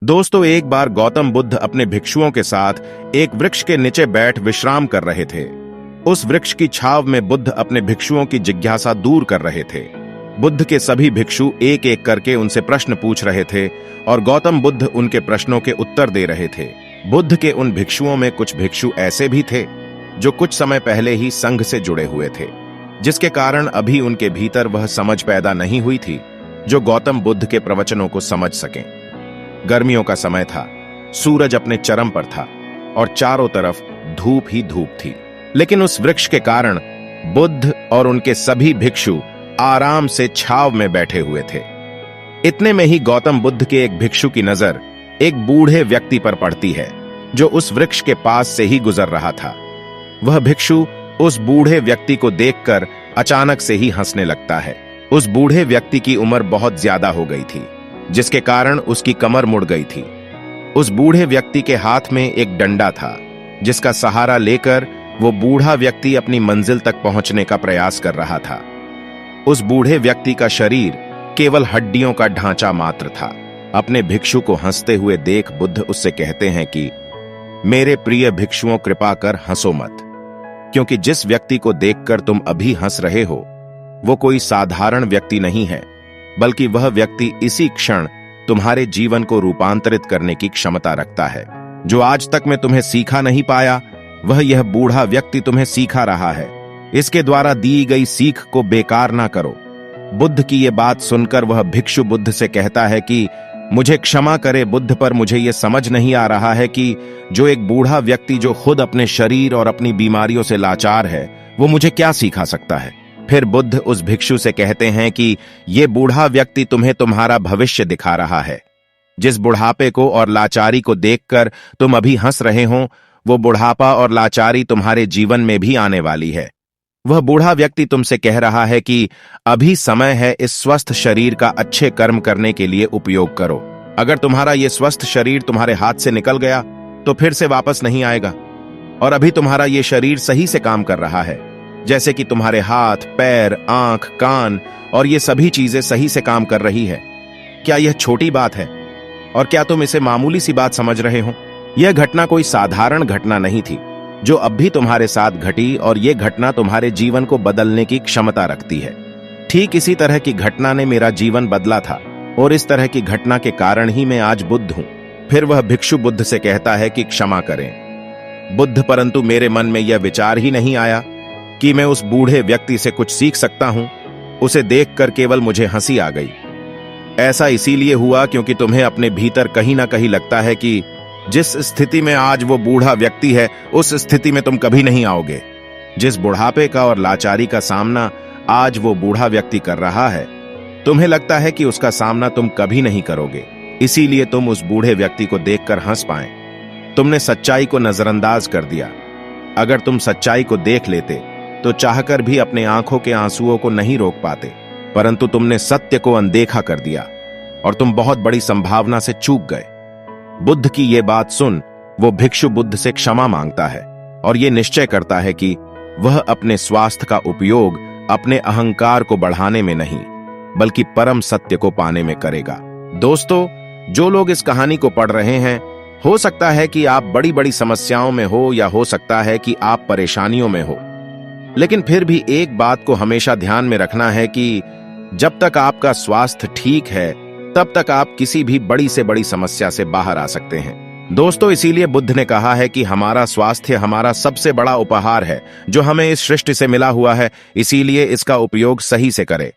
दोस्तों, एक बार गौतम बुद्ध अपने भिक्षुओं के साथ एक वृक्ष के नीचे बैठ विश्राम कर रहे थे। उस वृक्ष की छाव में बुद्ध अपने भिक्षुओं की जिज्ञासा दूर कर रहे थे। बुद्ध के सभी भिक्षु एक एक करके उनसे प्रश्न पूछ रहे थे और गौतम बुद्ध उनके प्रश्नों के उत्तर दे रहे थे। बुद्ध के उन भिक्षुओं में कुछ भिक्षु ऐसे भी थे जो कुछ समय पहले ही संघ से जुड़े हुए थे, जिसके कारण अभी उनके भीतर वह समझ पैदा नहीं हुई थी जो गौतम बुद्ध के प्रवचनों को समझ सकें। गर्मियों का समय था, सूरज अपने चरम पर था और चारों तरफ धूप ही धूप थी। लेकिन उस वृक्ष के कारण बुद्ध और उनके सभी भिक्षु आराम से छाव में बैठे हुए थे। इतने में ही गौतम बुद्ध के एक भिक्षु की नजर एक बूढ़े व्यक्ति पर पड़ती है जो उस वृक्ष के पास से ही गुजर रहा था। वह भिक्षु उस बूढ़े व्यक्ति को देखकर अचानक से ही हंसने लगता है। उस बूढ़े व्यक्ति की उम्र बहुत ज्यादा हो गई थी, जिसके कारण उसकी कमर मुड़ गई थी। उस बूढ़े व्यक्ति के हाथ में एक डंडा था, जिसका सहारा लेकर वो बूढ़ा व्यक्ति अपनी मंजिल तक पहुंचने का प्रयास कर रहा था। उस बूढ़े व्यक्ति का शरीर केवल हड्डियों का ढांचा मात्र था। अपने भिक्षु को हंसते हुए देख बुद्ध उससे कहते हैं कि मेरे प्रिय भिक्षुओं, कृपा कर हंसो मत, क्योंकि जिस व्यक्ति को देखकर तुम अभी हंस रहे हो वो कोई साधारण व्यक्ति नहीं है, बल्कि वह व्यक्ति इसी क्षण तुम्हारे जीवन को रूपांतरित करने की क्षमता रखता है। जो आज तक मैं तुम्हें सिखा नहीं पाया, वह यह बूढ़ा व्यक्ति तुम्हें सिखा रहा है। इसके द्वारा दी गई सीख को बेकार ना करो। बुद्ध की यह बात सुनकर वह भिक्षु बुद्ध से कहता है कि मुझे क्षमा करे बुद्ध, पर मुझे यह समझ नहीं आ रहा है कि जो एक बूढ़ा व्यक्ति जो खुद अपने शरीर और अपनी बीमारियों से लाचार है, वो मुझे क्या सिखा सकता है। फिर बुद्ध उस भिक्षु से कहते हैं कि ये बूढ़ा व्यक्ति तुम्हें तुम्हारा भविष्य दिखा रहा है। जिस बुढ़ापे को और लाचारी को देखकर तुम अभी हंस रहे हो, वो बुढ़ापा और लाचारी तुम्हारे जीवन में भी आने वाली है। वह बूढ़ा व्यक्ति तुमसे कह रहा है कि अभी समय है, इस स्वस्थ शरीर का अच्छे कर्म करने के लिए उपयोग करो। अगर तुम्हारा ये स्वस्थ शरीर तुम्हारे हाथ से निकल गया तो फिर से वापस नहीं आएगा। और अभी तुम्हारा ये शरीर सही से काम कर रहा है, जैसे कि तुम्हारे हाथ, पैर, आंख, कान और ये सभी चीजें सही से काम कर रही है। क्या यह छोटी बात है? और क्या तुम इसे मामूली सी बात समझ रहे हो? यह घटना कोई साधारण घटना नहीं थी जो अब भी तुम्हारे साथ घटी, और यह घटना तुम्हारे जीवन को बदलने की क्षमता रखती है। ठीक इसी तरह की घटना ने मेरा जीवन बदला था, और इस तरह की घटना के कारण ही मैं आज बुद्ध हूं। फिर वह भिक्षु बुद्ध से कहता है कि क्षमा करें बुद्ध, परंतु मेरे मन में यह विचार ही नहीं आया कि मैं उस बूढ़े व्यक्ति से कुछ सीख सकता हूं। उसे देखकर केवल मुझे हंसी आ गई। ऐसा इसीलिए हुआ क्योंकि तुम्हें अपने भीतर कहीं ना कहीं लगता है कि जिस स्थिति में आज वो बूढ़ा व्यक्ति है, उस स्थिति में तुम कभी नहीं आओगे। जिस बुढ़ापे का और लाचारी का सामना आज वो बूढ़ा व्यक्ति कर रहा है, तुम्हें लगता है कि उसका सामना तुम कभी नहीं करोगे। इसीलिए तुम उस बूढ़े व्यक्ति को देखकर हंस पाए। तुमने सच्चाई को नजरअंदाज कर दिया। अगर तुम सच्चाई को देख लेते तो चाहकर भी अपने आंखों के आंसुओं को नहीं रोक पाते, परंतु तुमने सत्य को अनदेखा कर दिया और तुम बहुत बड़ी संभावना से चूक गए। बुद्ध की यह बात सुन वो भिक्षु बुद्ध से क्षमा मांगता है और यह निश्चय करता है कि वह अपने स्वास्थ्य का उपयोग अपने अहंकार को बढ़ाने में नहीं, बल्कि परम सत्य को पाने में करेगा। दोस्तों, जो लोग इस कहानी को पढ़ रहे हैं, हो सकता है कि आप बड़ी बड़ी समस्याओं में हो, या हो सकता है कि आप परेशानियों में हो, लेकिन फिर भी एक बात को हमेशा ध्यान में रखना है कि जब तक आपका स्वास्थ्य ठीक है, तब तक आप किसी भी बड़ी से बड़ी समस्या से बाहर आ सकते हैं। दोस्तों, इसीलिए बुद्ध ने कहा है कि हमारा स्वास्थ्य हमारा सबसे बड़ा उपहार है जो हमें इस सृष्टि से मिला हुआ है, इसीलिए इसका उपयोग सही से करें।